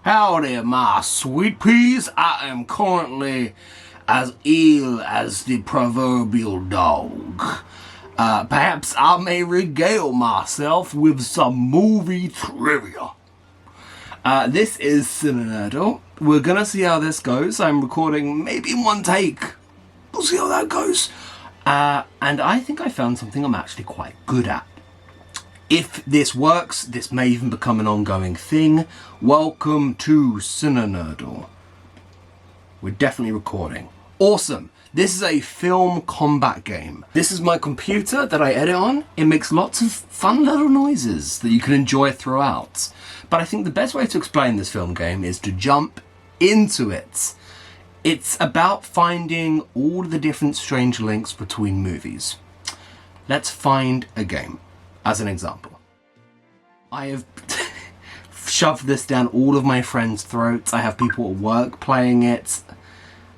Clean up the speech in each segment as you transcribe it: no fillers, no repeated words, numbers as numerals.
Howdy, my sweet peas. I am currently as ill as the proverbial dog. Perhaps I may regale myself with some movie trivia. This is Cinenerdle. We're gonna see how this goes. I'm recording maybe in one take. We'll see how that goes. And I think I found something I'm actually quite good at. If this works, this may even become an ongoing thing. Welcome to Cinenerdle. We're definitely recording. Awesome. This is a film combat game. This is my computer that I edit on. It makes lots of fun little noises that you can enjoy throughout. But I think the best way to explain this film game is to jump into it. It's about finding all the different strange links between movies. Let's find a game. As an example, I have shoved this down all of my friends' throats. I have people at work playing it.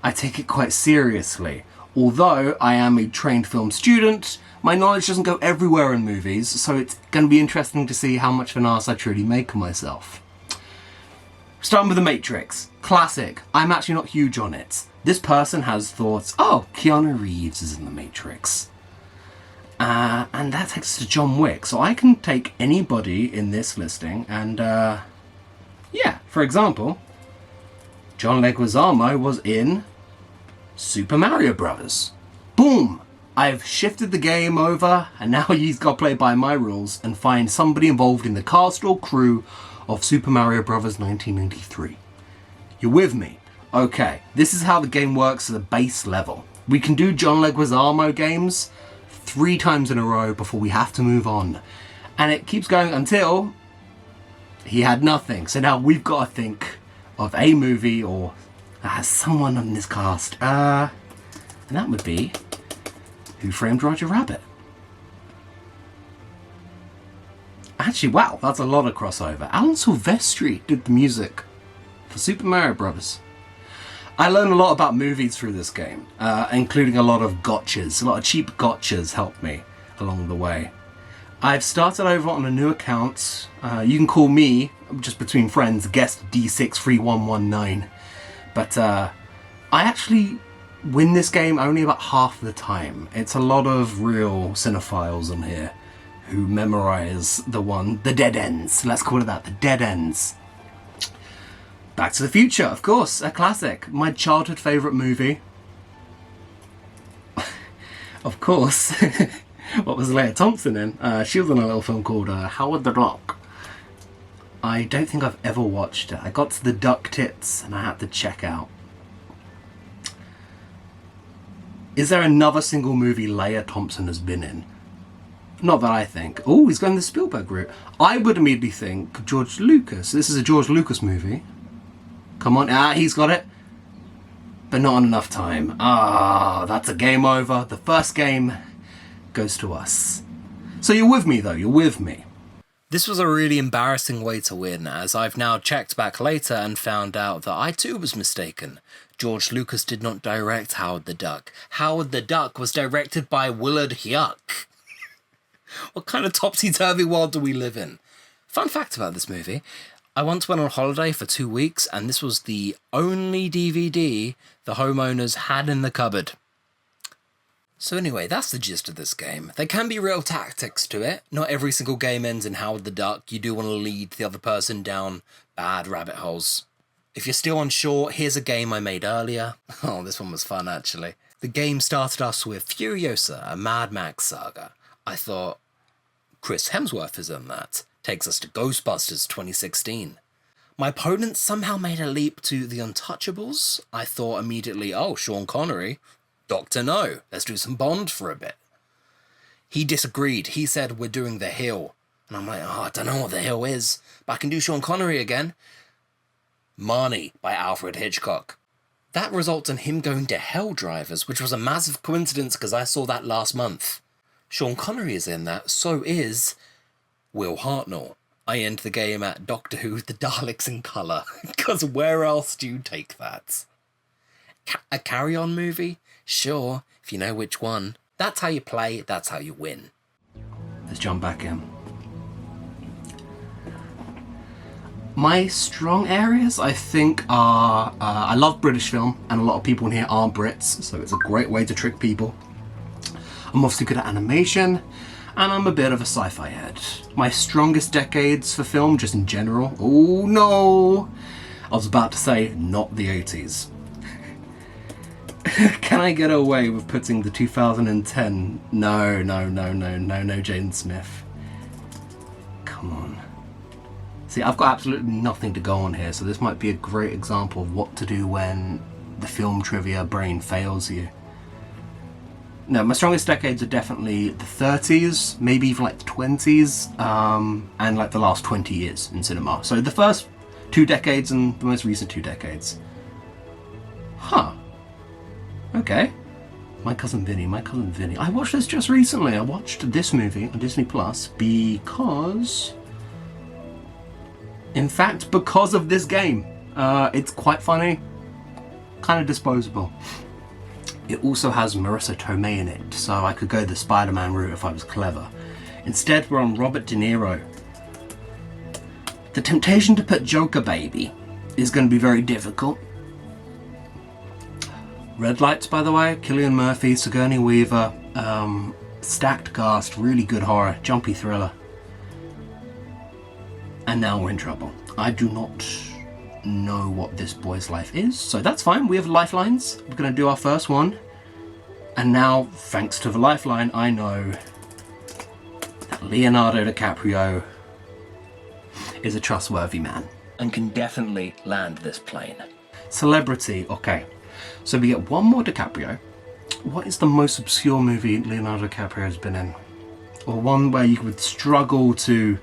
I take it quite seriously. Although I am a trained film student, my knowledge doesn't go everywhere in movies, so it's going to be interesting to see how much of an arse I truly make of myself. Starting with The Matrix. Classic. I'm actually not huge on it. This person has thought, oh, Keanu Reeves is in The Matrix. And that takes us to John Wick. So I can take anybody in this listing and, yeah, for example, John Leguizamo was in Super Mario Bros. Boom! I've shifted the game over, and now he's got to play by my rules and find somebody involved in the cast or crew of Super Mario Bros. 1993. You're with me? Okay, this is how the game works at the base level. We can do John Leguizamo games 3 times in a row before we have to move on. And it keeps going until he had nothing. So now we've got to think of a movie or someone on this cast. And that would be Who Framed Roger Rabbit. Actually, wow, that's a lot of crossover. Alan Silvestri did the music for Super Mario Bros. I learned a lot about movies through this game, including a lot of gotchas. A lot of cheap gotchas helped me along the way. I've started over on a new account. You can call me, just between friends, guest D63119. But I actually win this game only about half the time. It's a lot of real cinephiles on here who memorize the dead ends. Let's call it that, the dead ends. Back to the Future, of course, a classic. My childhood favourite movie. Of course. What was Leia Thompson in? She was in a little film called Howard the Duck. I don't think I've ever watched it. I got to the duck tits and I had to check out. Is there another single movie Leia Thompson has been in? Not that I think. Oh, he's going the Spielberg route. I would immediately think George Lucas. This is a George Lucas movie. Come on, he's got it. But not on enough time. That's a game over. The first game goes to us. So you're with me, though. You're with me. This was a really embarrassing way to win, as I've now checked back later and found out that I too was mistaken. George Lucas did not direct Howard the Duck. Howard the Duck was directed by Willard Huyck. What kind of topsy-turvy world do we live in? Fun fact about this movie. I once went on holiday for 2 weeks, and this was the only DVD the homeowners had in the cupboard. So anyway, that's the gist of this game. There can be real tactics to it. Not every single game ends in Howard the Duck. You do want to lead the other person down bad rabbit holes. If you're still unsure, here's a game I made earlier. Oh, this one was fun, actually. The game started us with Furiosa, a Mad Max saga. I thought, Chris Hemsworth is in that. Takes us to Ghostbusters 2016. My opponent somehow made a leap to The Untouchables. I thought immediately, oh, Sean Connery. Dr. No, let's do some Bond for a bit. He disagreed. He said, we're doing The Hill. And I'm like, I don't know what The Hill is, but I can do Sean Connery again. Marnie by Alfred Hitchcock. That results in him going to Hell Drivers, which was a massive coincidence because I saw that last month. Sean Connery is in that, so is Will Hartnell. I end the game at Doctor Who, The Daleks in Colour, because where else do you take that? A Carry-On movie? Sure, if you know which one. That's how you play, that's how you win. Let's jump back in. My strong areas, I think, are I love British film, and a lot of people in here are Brits, so it's a great way to trick people. I'm obviously good at animation, and I'm a bit of a sci-fi head. My strongest decades for film, just in general, oh no! I was about to say, not the 80s. Can I get away with putting the 2010? No, Jaden Smith. Come on. See, I've got absolutely nothing to go on here, so this might be a great example of what to do when the film trivia brain fails you. No, my strongest decades are definitely the 30s, maybe even like the 20s, and like the last 20 years in cinema. So the first 2 decades and the most recent 2 decades. Huh. Okay. My Cousin Vinny. I watched this just recently. I watched this movie on Disney Plus because... in fact, because of this game. It's quite funny. Kind of disposable. It also has Marissa Tomei in it, so I could go the Spider-Man route if I was clever. Instead, we're on Robert De Niro. The temptation to put Joker Baby is going to be very difficult. Red Lights, by the way, Cillian Murphy, Sigourney Weaver, stacked cast, really good horror, jumpy thriller. And now we're in trouble. I do not know what this boy's life is, so that's fine. We have lifelines. We're going to do our first one. And now, thanks to the lifeline, I know that Leonardo DiCaprio is a trustworthy man and can definitely land this plane. Celebrity, okay. So we get one more DiCaprio. What is the most obscure movie Leonardo DiCaprio has been in? Or one where you would struggle to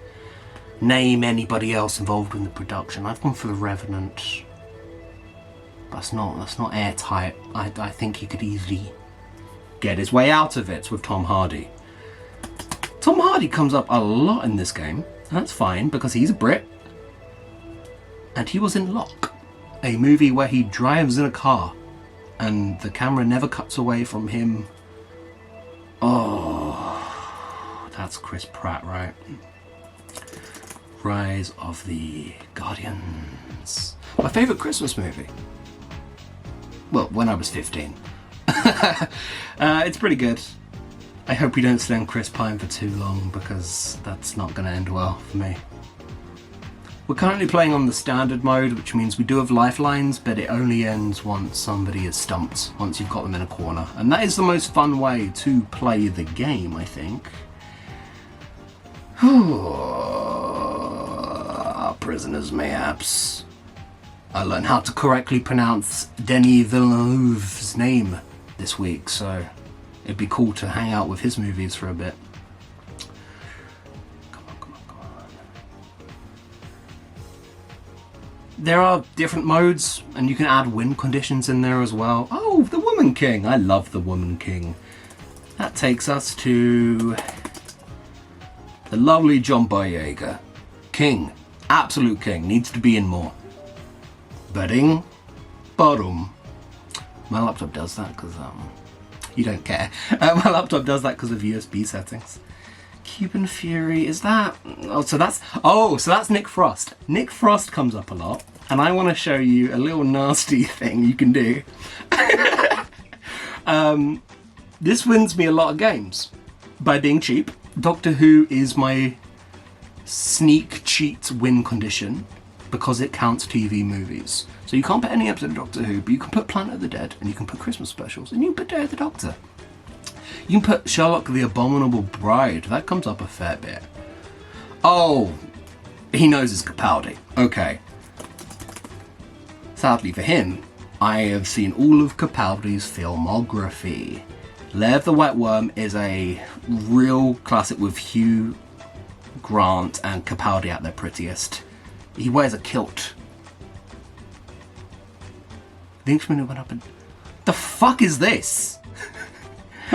name anybody else involved in the production? I've gone for The Revenant. That's not airtight. I think he could easily get his way out of it with Tom Hardy. Tom Hardy comes up a lot in this game, and that's fine because he's a Brit. And he was in Lock, a movie where he drives in a car and the camera never cuts away from him. Oh, that's Chris Pratt, right? Rise of the Guardians. My favourite Christmas movie. Well, when I was 15. It's pretty good. I hope we don't stay on Chris Pine for too long because that's not going to end well for me. We're currently playing on the standard mode, which means we do have lifelines, but it only ends once somebody is stumped, once you've got them in a corner. And that is the most fun way to play the game, I think. Prisoners, mayhaps. I learned how to correctly pronounce Denis Villeneuve's name this week, so it'd be cool to hang out with his movies for a bit. Come on. There are different modes, and you can add win conditions in there as well. Oh, the Woman King! I love the Woman King. That takes us to the lovely John Boyega. King. Absolute king. Needs to be in more. Bidding. Bottom. My laptop does that because, you don't care. My laptop does that because of USB settings. Cuban Fury, is that... so that's Nick Frost. Nick Frost comes up a lot, and I want to show you a little nasty thing you can do. This wins me a lot of games by being cheap. Doctor Who is my sneak cheat win condition because it counts TV movies. So you can't put any episode of Doctor Who, but you can put Planet of the Dead, and you can put Christmas specials, and you can put Day of the Doctor. You can put Sherlock the Abominable Bride. That comes up a fair bit. Oh, he knows his Capaldi. Okay. Sadly for him, I have seen all of Capaldi's filmography. Lair of the White Worm is a real classic with Hugh Grant and Capaldi at their prettiest. He wears a kilt. The Englishman who went up and... The fuck is this?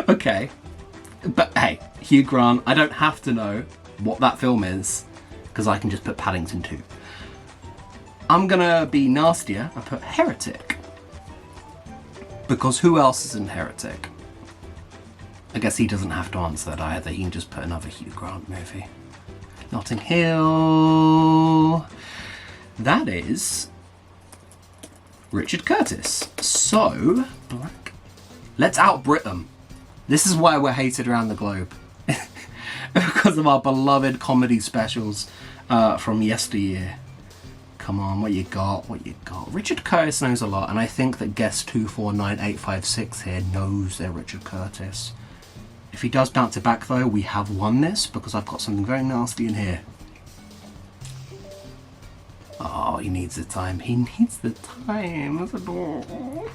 Okay. But hey, Hugh Grant, I don't have to know what that film is, because I can just put Paddington 2. I'm gonna be nastier and put Heretic. Because who else is in Heretic? I guess he doesn't have to answer that either, he can just put another Hugh Grant movie. Notting Hill. That is Richard Curtis. So, black. Let's out-Brit them. This is why we're hated around the globe. Because of our beloved comedy specials from yesteryear. Come on, what you got? What you got? Richard Curtis knows a lot, and I think that guest 249856 here knows they're Richard Curtis. If he does bounce it back though, we have won this because I've got something very nasty in here. Oh, he needs the time. He needs the time. That's adorable.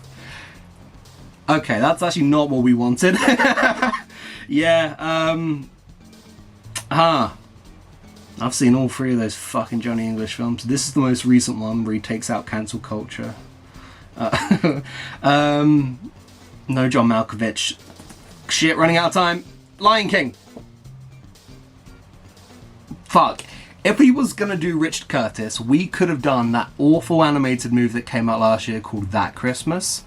Okay, that's actually not what we wanted. Yeah, I've seen all three of those fucking Johnny English films. This is the most recent one where he takes out cancel culture. No John Malkovich. Shit, running out of time. Lion King. Fuck. If he was gonna do Richard Curtis, we could have done that awful animated movie that came out last year called That Christmas.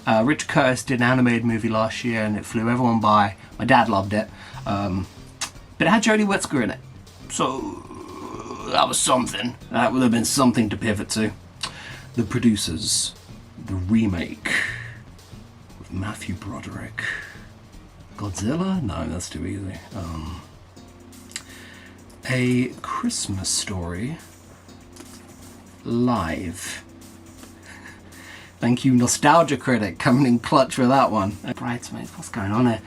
Richard Curtis did an animated movie last year and it flew everyone by. My dad loved it. But it had Jodie Whittaker in it. So that was something. That would have been something to pivot to. The Producers. The remake. With Matthew Broderick. Godzilla? No, that's too easy. A Christmas Story. Live. Thank you, Nostalgia Critic, coming in clutch for that one. Bridesmaids, what's going on here?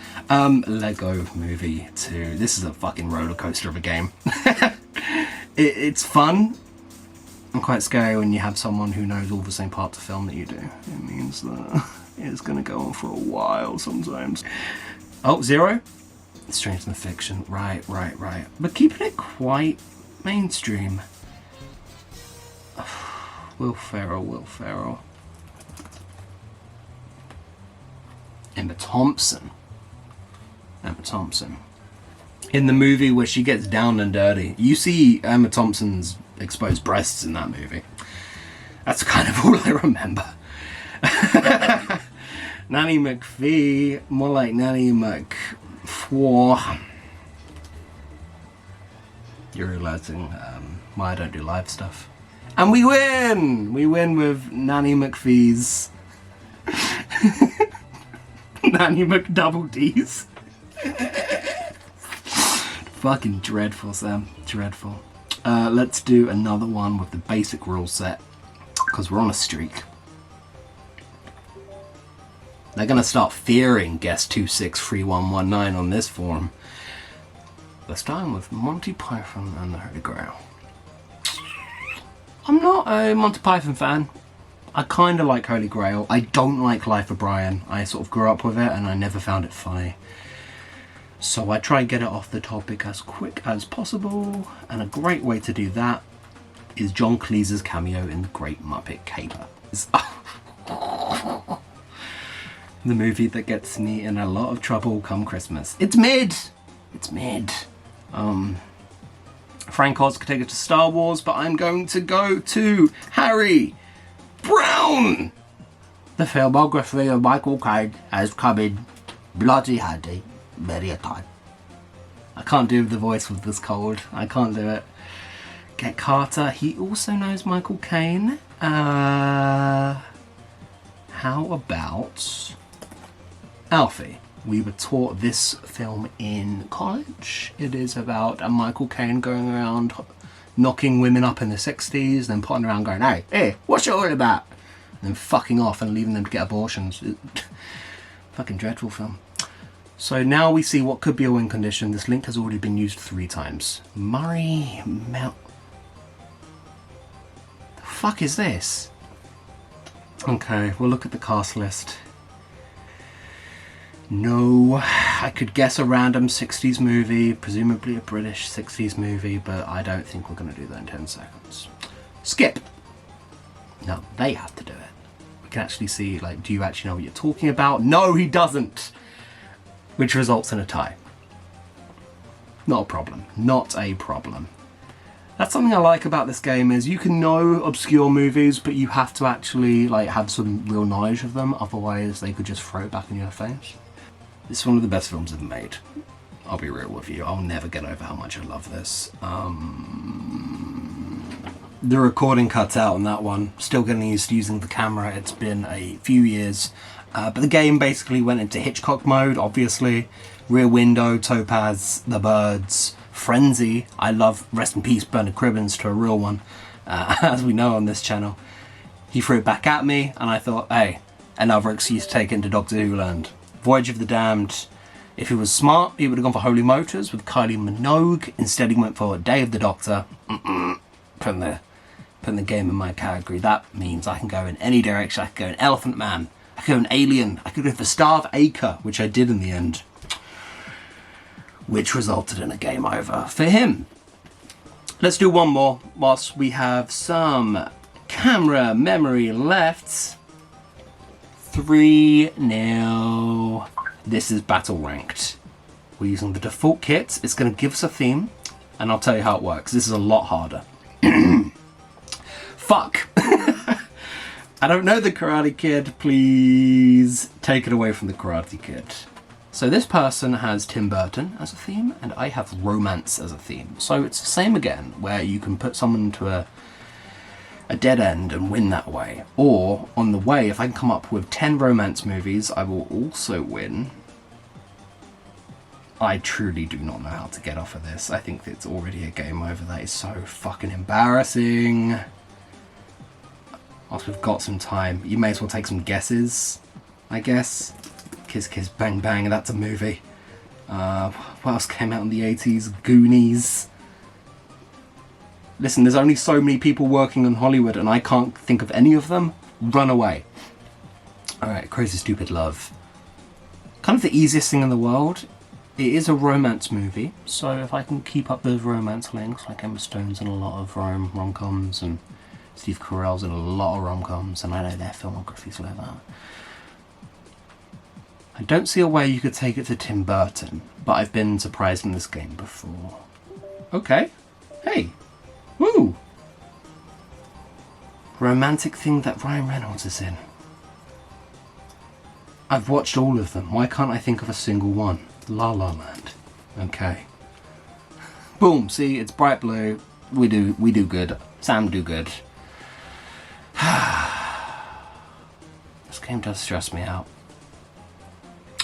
Lego Movie 2. This is a fucking roller coaster of a game. It's fun and quite scary when you have someone who knows all the same parts of film that you do. It means that it's going to go on for a while sometimes. Oh, Zero? Strange than fiction. Right. But keeping it quite mainstream. Will Ferrell. Emma Thompson. In the movie where she gets down and dirty. You see Emma Thompson's exposed breasts in that movie. That's kind of all I remember. Nanny McPhee. More like Nanny McFwar. You're realizing why I don't do live stuff. And we win! We win with Nanny McPhee's. Nanny McDouble D's. Fucking dreadful, Sam. Dreadful. Let's do another one with the basic rule set. Because we're on a streak. They're going to start fearing guest 263119 on this forum. Let's start with Monty Python and the Holy Grail. I'm not a Monty Python fan. I kind of like Holy Grail. I don't like Life of Brian. I sort of grew up with it and I never found it funny. So I try and get it off the topic as quick as possible. And a great way to do that is John Cleese's cameo in The Great Muppet Caper. The movie that gets me in a lot of trouble come Christmas. It's mid! Frank Oz could take it to Star Wars, but I'm going to go to Harry Brown! The filmography of Michael Caine has come in bloody handy many a time. I can't do the voice with this cold. I can't do it. Get Carter. He also knows Michael Caine. How about Alfie? We were taught this film in college. It is about a Michael Caine going around knocking women up in the 60s, then putting around going, hey, what's it all about? And then fucking off and leaving them to get abortions. Fucking dreadful film. So now we see what could be a win condition. This link has already been used 3 times. Murray Mel... The fuck is this? Okay, we'll look at the cast list. No, I could guess a random 60s movie, presumably a British 60s movie, but I don't think we're going to do that in 10 seconds. Skip! No, they have to do it. We can actually see, like, do you actually know what you're talking about? No, he doesn't! Which results in a tie. Not a problem. Not a problem. That's something I like about this game is you can know obscure movies, but you have to actually, like, have some real knowledge of them, otherwise they could just throw it back in your face. It's one of the best films ever made. I'll be real with you. I'll never get over how much I love this. The recording cuts out on that one. Still getting used to using the camera. It's been a few years. But the game basically went into Hitchcock mode, obviously. Rear Window, Topaz, The Birds, Frenzy. I love, rest in peace, Bernard Cribbins, to a real one, as we know on this channel. He threw it back at me, and I thought, hey, another excuse to take it into Doctor Who land. Voyage of the Damned. If he was smart, he would have gone for Holy Motors with Kylie Minogue. Instead, he went for Day of the Doctor. Putting the game in my category. That means I can go in any direction. I could go in Elephant Man. I could go in Alien. I could go for Star of Acre, which I did in the end. Which resulted in a game over for him. Let's do one more whilst we have some camera memory left. 3-0. This is battle ranked. We're using the default kit. It's going to give us a theme, and I'll tell you how it works. This is a lot harder. Fuck. I don't know the Karate Kid. Please take it away from the Karate Kid. So this person has Tim Burton as a theme, and I have romance as a theme. So it's the same again, where you can put someone into a dead end and win that way. Or, on the way, if I can come up with 10 romance movies, I will also win. I truly do not know how to get off of this. I think it's already a game over. That is so fucking embarrassing. After we've got some time, you may as well take some guesses, I guess. Kiss Kiss Bang Bang, that's a movie. What else came out in the 80s? Goonies. Listen, there's only so many people working in Hollywood and I can't think of any of them. Run away. Alright, Crazy Stupid Love. Kind of the easiest thing in the world. It is a romance movie, so if I can keep up those romance links, like Emma Stone's in a lot of rom-coms and Steve Carell's in a lot of rom-coms, and I know their filmographies like that. I don't see a way you could take it to Tim Burton, but I've been surprised in this game before. Okay. Hey. Woo! Romantic thing that Ryan Reynolds is in. I've watched all of them. Why can't I think of a single one? La La Land. Okay. Boom. See, it's bright blue. We do good. Sam do good. This game does stress me out.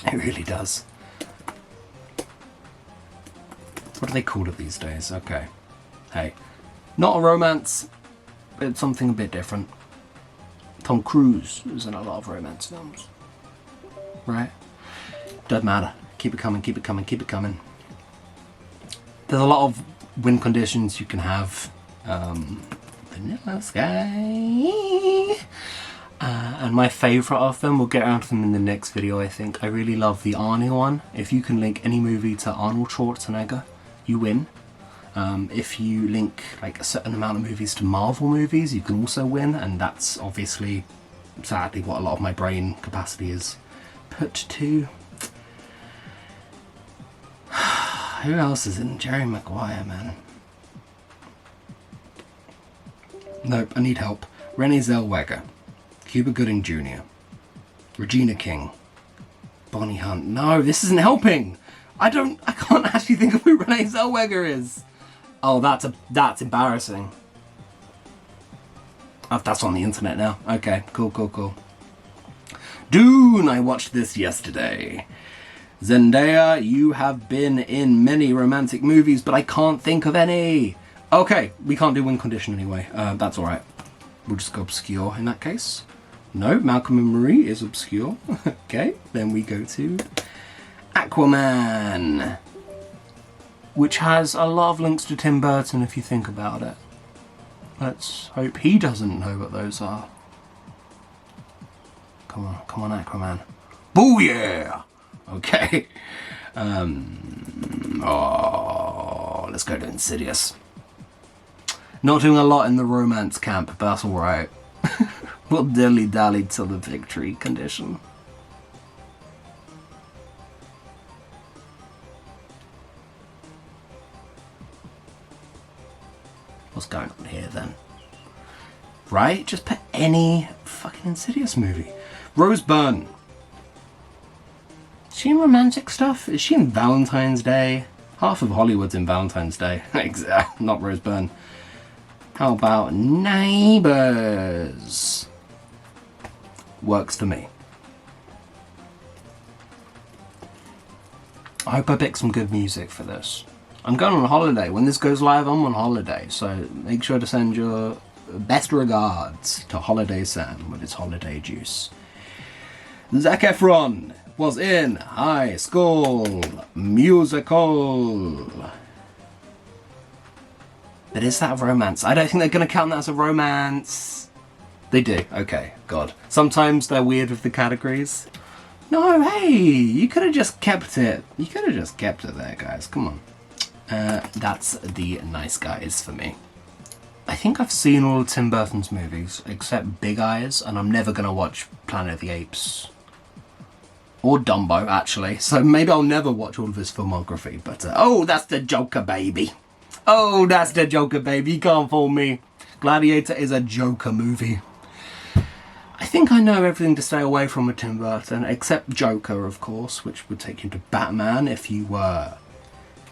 It really does. What do they call it these days? Okay. Hey. Not a romance, but it's something a bit different. Tom Cruise is in a lot of romance films. Right? Doesn't matter. Keep it coming, keep it coming, keep it coming. There's a lot of win conditions you can have. Vanilla Sky. And my favourite of them, we'll get around to them in the next video, I think. I really love the Arnie one. If you can link any movie to Arnold Schwarzenegger, you win. If you link like a certain amount of movies to Marvel movies, you can also win. And that's obviously, sadly, what a lot of my brain capacity is put to. Who else is in? Jerry Maguire, man. Nope, I need help. Renée Zellweger, Cuba Gooding Jr., Regina King, Bonnie Hunt. No, this isn't helping. I can't actually think of who Renée Zellweger is. Oh, that's embarrassing. Oh, that's on the internet now. Okay, cool. Dune, I watched this yesterday. Zendaya, you have been in many romantic movies, but I can't think of any. Okay, we can't do win condition anyway. That's alright. We'll just go obscure in that case. No, Malcolm and Marie is obscure. Okay, then we go to Aquaman, which has a lot of links to Tim Burton if you think about it. Let's hope he doesn't know what those are. Come on, Aquaman. Booyah! Okay. Let's go to Insidious. Not doing a lot in the romance camp, but that's alright. We'll dilly-dally till the victory condition. What's going on here then? Right? Just put any fucking Insidious movie. Rose Byrne. Is she in romantic stuff? Is she in Valentine's Day? Half of Hollywood's in Valentine's Day. Not Rose Byrne. How about Neighbours? Works for me. I hope I pick some good music for this. I'm going on holiday. When this goes live, I'm on holiday. So make sure to send your best regards to Holiday Sam with his holiday juice. Zac Efron was in High School Musical. But is that a romance? I don't think they're going to count that as a romance. They do. Okay, God. Sometimes they're weird with the categories. No, hey, you could have just kept it. You could have just kept it there, guys. Come on. That's the Nice Guys for me. I think I've seen all of Tim Burton's movies, except Big Eyes, and I'm never going to watch Planet of the Apes. Or Dumbo, actually. So maybe I'll never watch all of his filmography, but... oh, that's the Joker, baby. Oh, that's the Joker, baby. You can't fool me. Gladiator is a Joker movie. I think I know everything to stay away from with Tim Burton, except Joker, of course, which would take you to Batman if you were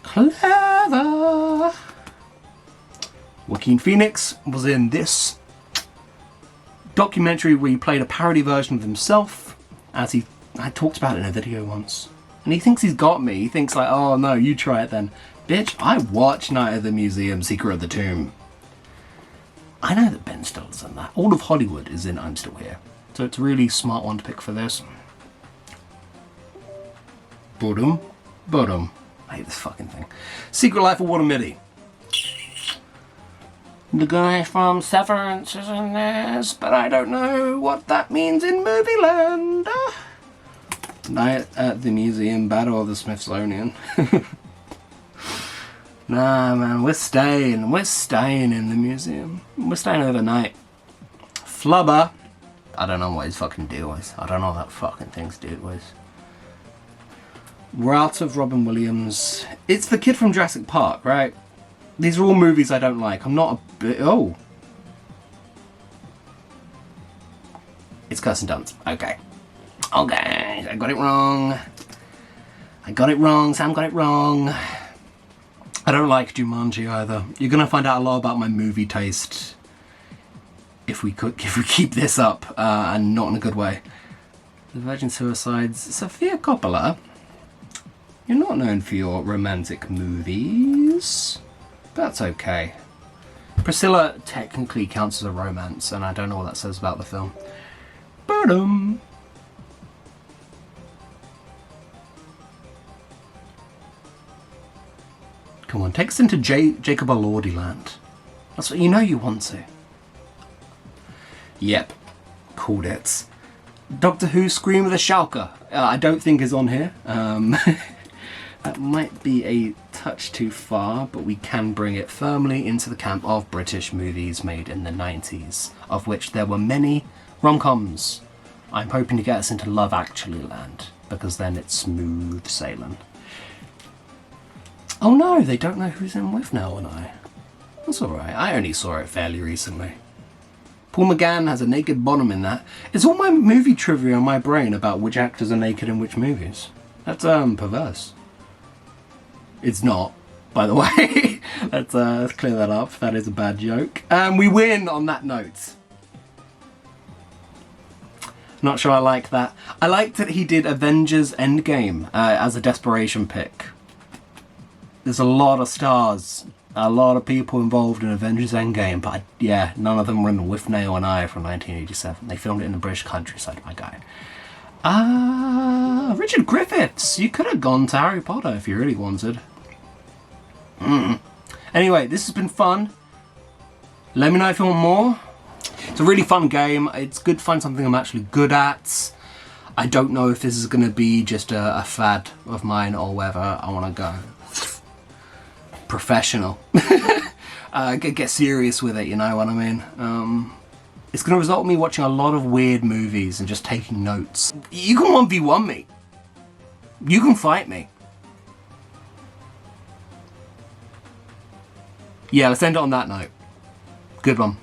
clever. Joaquin Phoenix was in this documentary where he played a parody version of himself, as I talked about it in a video once. And he thinks he's got me. He thinks like, oh no, you try it then. Bitch, I watched Night of the Museum, Secret of the Tomb. I know that Ben Stiller's in that. All of Hollywood is in I'm Still Here. So it's a really smart one to pick for this. Boredom. I hate this fucking thing. Secret Life of Walter Mitty. The guy from Severance is in this, but I don't know what that means in movie land. Night at the Museum, Battle of the Smithsonian. Nah, man, we're staying in the museum. We're staying overnight. Flubber. I don't know what his fucking deal is. I don't know what that fucking thing's deal was. We're out of Robin Williams. It's the kid from Jurassic Park, right? These are all movies I don't like. I'm not a bit... oh. It's Kirsten Dunst. Okay. Okay. I got it wrong. Sam got it wrong. I don't like Jumanji either. You're gonna find out a lot about my movie taste if we keep this up, and not in a good way. The Virgin Suicides. Sofia Coppola. You're not known for your romantic movies. That's okay. Priscilla technically counts as a romance, and I don't know what that says about the film. Ba-dum. Come on, take us into Jacob Elordi land. That's what you know you want to. Yep, called it. Doctor Who Scream of the Shulker. I don't think is on here. That might be a touch too far, but we can bring it firmly into the camp of British movies made in the 90s, of which there were many rom-coms. I'm hoping to get us into Love Actually land, because then it's smooth sailing. Oh no, they don't know who's in with Nell and I. That's alright, I only saw it fairly recently. Paul McGann has a naked bottom in that. It's all my movie trivia in my brain about which actors are naked in which movies. That's perverse. It's not, by the way. Let's clear that up. That is a bad joke. We win on that note. Not sure I like that. I liked that he did Avengers Endgame as a desperation pick. There's a lot of stars, a lot of people involved in Avengers Endgame, but yeah, none of them were in With Nail and I from 1987. They filmed it in the British countryside, my guy. Richard Griffiths! You could have gone to Harry Potter if you really wanted. Anyway, this has been fun. Let me know if you want more. It's a really fun game. It's good to find something I'm actually good at. I don't know if this is going to be just a fad of mine or whether I want to go professional. Get serious with it, you know what I mean? It's going to result in me watching a lot of weird movies and just taking notes. You can 1v1 me. You can fight me. Yeah, let's end it on that note. Good one.